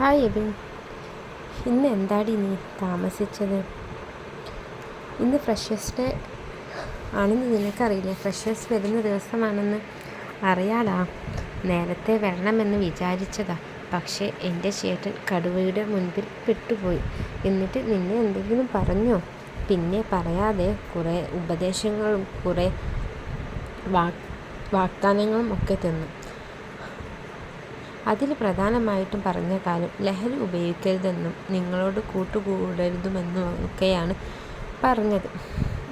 Hi Ebin, ഇന്ന് എന്താടി നീ താമസിച്ചത്? ഇന്ന് ഫ്രഷേഴ്സ് ഡേ ആണെന്ന് നിനക്കറിയില്ലേ? ഫ്രഷേഴ്സ് വരുന്ന ദിവസമാണെന്ന് അറിയാടാ. നേരത്തെ വരണമെന്ന് വിചാരിച്ചതാ, പക്ഷേ എൻ്റെ ചേട്ടൻ കടുവയുടെ മുൻപിൽ പെട്ടുപോയി. എന്നിട്ട് നിന്നെ എന്തെങ്കിലും പറഞ്ഞോ? പിന്നെ പറയാതെ കുറേ ഉപദേശങ്ങളും കുറേ വാഗ്ദാനങ്ങളും ഒക്കെ തന്നു. അതിൽ പ്രധാനമായിട്ടും പറഞ്ഞ കാര്യം ലഹരി ഉപയോഗിക്കരുതെന്നും നിങ്ങളോട് കൂട്ടുകൂടരുതുമെന്നും ഒക്കെയാണ് പറഞ്ഞത്.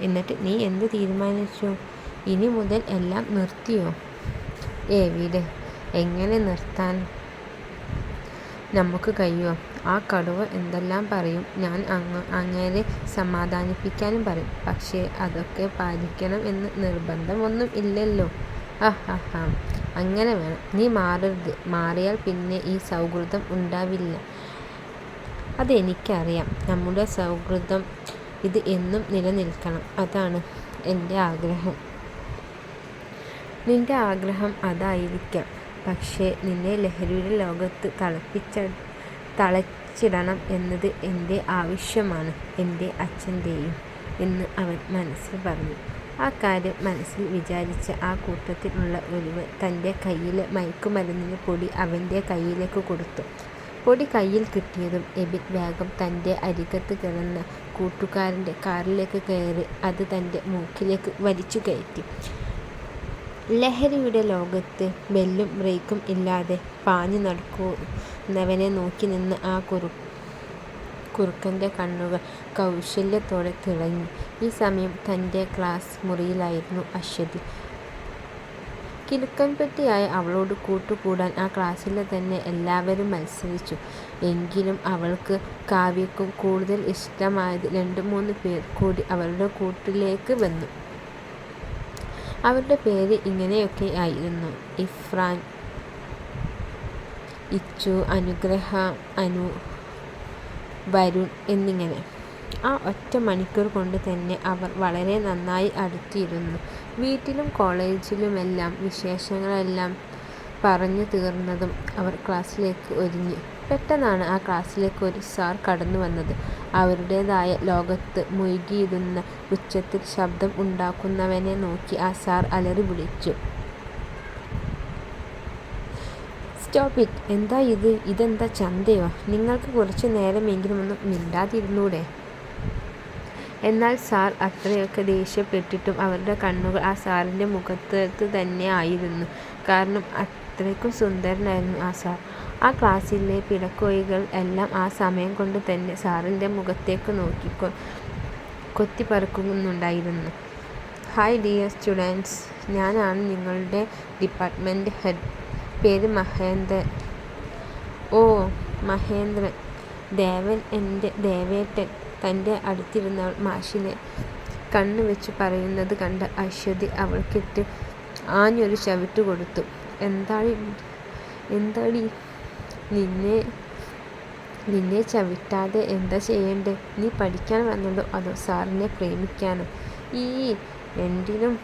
എന്നിട്ട് നീ എന്ത് തീരുമാനിച്ചു? ഇനി മുതൽ എല്ലാം നിർത്തിയോ? എവിടെ? എങ്ങനെ നിർത്താൻ നമുക്ക് കഴിയുമോ? ആ കടുവ എന്തെല്ലാം പറയും. ഞാൻ അങ്ങേരെ സമാധാനിപ്പിക്കാനും പറയും. പക്ഷേ അതൊക്കെ പാലിക്കണം എന്ന് നിർബന്ധമൊന്നും ഇല്ലല്ലോ. അങ്ങനെ വേണം. നീ മാറരുത്. മാറിയാൽ പിന്നെ ഈ സൗഹൃദം ഉണ്ടാവില്ല. അതെനിക്കറിയാം. നമ്മുടെ സൗഹൃദം ഇത് എന്നും നിലനിൽക്കണം. അതാണ് എൻ്റെ ആഗ്രഹം. നിൻ്റെ ആഗ്രഹം അതായിരിക്കാം. പക്ഷേ നിന്നെ ലഹരിയുടെ ലോകത്ത് തളച്ചിടണം എന്നത് എൻ്റെ ആവശ്യമാണ്, എൻ്റെ അച്ഛൻ്റെയും എന്ന് അവൻ മനസ്സിൽ പറഞ്ഞു. ആ കാര്യം മനസ്സിൽ വിചാരിച്ച ആ കൂട്ടത്തിൽ ഉള്ള ഒരുവൻ തൻ്റെ കയ്യിലെ മയക്കുമരുന്നിന് പൊടി അവൻ്റെ കയ്യിലേക്ക് കൊടുത്തു. പൊടി കയ്യിൽ കിട്ടിയതും എബിൻ വേഗം തൻ്റെ അരികത്ത് കിടന്ന കൂട്ടുകാരൻ്റെ കാറിലേക്ക് കയറി അത് തൻ്റെ മൂക്കിലേക്ക് വലിച്ചു കയറ്റി. ലഹരിയുടെ ലോകത്ത് ബെല്ലും ബ്രേക്കും ഇല്ലാതെ പാഞ്ഞു നടക്കുന്നവനെ നോക്കി നിന്ന് ആ കുറുക്കൻ്റെ കണ്ണുകൾ കൗശല്യത്തോടെ തിളങ്ങി. ഈ സമയം തൻ്റെ ക്ലാസ് മുറിയിലായിരുന്നു അശ്വതി. കിലുക്കൻപെട്ടിയായ അവളോട് കൂട്ടുകൂടാൻ ആ ക്ലാസ്സിലെ തന്നെ എല്ലാവരും മത്സരിച്ചു. എങ്കിലും അവൾക്ക് കാവ്യക്കും കൂടുതൽ ഇഷ്ടമായത് 2-3 പേർ കൂടി അവളുടെ കൂട്ടിലേക്ക് വന്നു. അവരുടെ പേര് ഇങ്ങനെയൊക്കെ ആയിരുന്നു: ഇഫ്രാൻ, ഇച്ചു, അനുഗ്രഹ, അനു, വരുൺ എന്നിങ്ങനെ. ആ ഒറ്റ മണിക്കൂർ കൊണ്ട് തന്നെ അവർ വളരെ നന്നായി അടുത്തിരുന്നു. വീട്ടിലും കോളേജിലുമെല്ലാം വിശേഷങ്ങളെല്ലാം പറഞ്ഞു തീർന്നതും അവർ ക്ലാസ്സിലേക്ക് ഒരുങ്ങി. പെട്ടെന്നാണ് ആ ക്ലാസ്സിലേക്ക് ഒരു സാർ കടന്നു വന്നത്. അവരുടേതായ ലോകത്ത് മുഴുകിയിരുന്ന ഉച്ചത്തിൽ ശബ്ദം ഉണ്ടാക്കുന്നവനെ നോക്കി ആ സാർ അലറി വിളിച്ചു: സ്റ്റോപ്പ് ഇറ്റ്! എന്താ ഇത്? ഇതെന്താ ചന്തയോ? നിങ്ങൾക്ക് കുറച്ചു നേരമെങ്കിലും ഒന്നും മിണ്ടാതിരുന്നൂടെ? എന്നാൽ സാർ അത്രയൊക്കെ ദേഷ്യപ്പെട്ടിട്ടും അവരുടെ കണ്ണുകൾ ആ സാറിൻ്റെ മുഖത്ത് തന്നെ ആയിരുന്നു. കാരണം അത്രയ്ക്കും സുന്ദരനായിരുന്നു ആ സാർ. ആ ക്ലാസ്സിലെ പിടക്കോഴികൾ എല്ലാം ആ സമയം കൊണ്ട് തന്നെ സാറിൻ്റെ മുഖത്തേക്ക് നോക്കി കൊത്തിപ്പറക്കുന്നുണ്ടായിരുന്നു. ഹായ് ഡിയർ സ്റ്റുഡൻസ്, ഞാനാണ് നിങ്ങളുടെ ഡിപ്പാർട്ട്മെൻറ്റ് ഹെഡ്. പേര് മഹേന്ദ്രൻ. ഓ, മഹേന്ദ്രൻ. ദേവേട്ടൻ. തൻ്റെ അടുത്തിരുന്നവൾ മാഷിനെ കണ്ണു വെച്ച് പറയുന്നത് കണ്ട അശ്വതി അവൾക്കിട്ട് ആഞ്ഞൊരു ചവിട്ട് കൊടുത്തു. എന്താടി നിന്നെ ചവിട്ടാതെ എന്താ ചെയ്യണ്ടേ? നീ പഠിക്കാൻ വന്നല്ലോ അതോ സാറിനെ പ്രേമിക്കാനോ? എന്തിനും.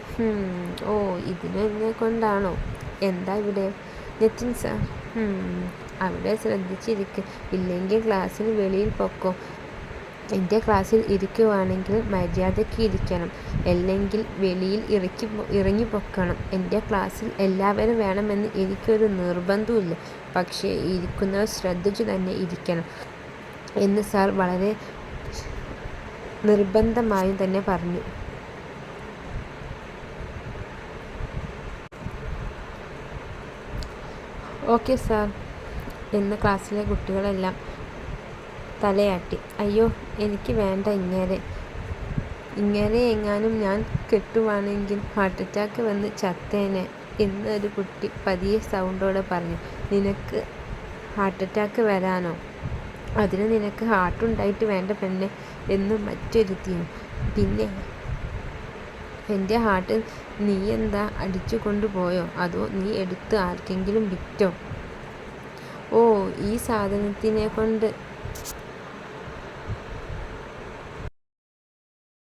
ഓ, ഇതിനെ കൊണ്ടാണോ? എന്താ ഇവിടെ? നിതിൻ സാർ. അവിടെ ശ്രദ്ധിച്ചിരിക്കുക, ഇല്ലെങ്കിൽ ക്ലാസ്സിന് വെളിയിൽ പൊക്കോ. എൻ്റെ ക്ലാസ്സിൽ ഇരിക്കുവാണെങ്കിൽ മര്യാദയ്ക്ക് ഇരിക്കണം, അല്ലെങ്കിൽ വെളിയിൽ ഇറങ്ങിപ്പൊക്കണം. എൻ്റെ ക്ലാസ്സിൽ എല്ലാവരും വേണമെന്ന് എനിക്കൊരു നിർബന്ധമില്ല, പക്ഷേ ഇരിക്കുന്നവർ ശ്രദ്ധിച്ചു തന്നെ ഇരിക്കണം എന്ന് സാർ വളരെ നിർബന്ധമായും തന്നെ പറഞ്ഞു. ഓക്കെ സാർ എന്ന് ക്ലാസ്സിലെ കുട്ടികളെല്ലാം തലയാട്ടി. അയ്യോ, എനിക്ക് വേണ്ട ഇങ്ങനെ എങ്ങാനും ഞാൻ കെട്ടുവാണെങ്കിൽ ഹാർട്ട് അറ്റാക്ക് വന്ന് ചത്തേനെ എന്നൊരു കുട്ടി പതിയെ സൗണ്ടോടെ പറഞ്ഞു. നിനക്ക് ഹാർട്ട് അറ്റാക്ക് വരാനോ? അതിന് നിനക്ക് ഹാർട്ടുണ്ടായിട്ട് വേണ്ട പെണ്ണെ എന്ന് മറ്റൊരുത്തിയും. പിന്നെ എൻ്റെ ഹാർട്ട് നീ എന്താ അടിച്ചു കൊണ്ടുപോയോ? അതോ നീ എടുത്ത് ആർക്കെങ്കിലും വിറ്റോ? ഓ, ഈ സാധനത്തിനെ കൊണ്ട്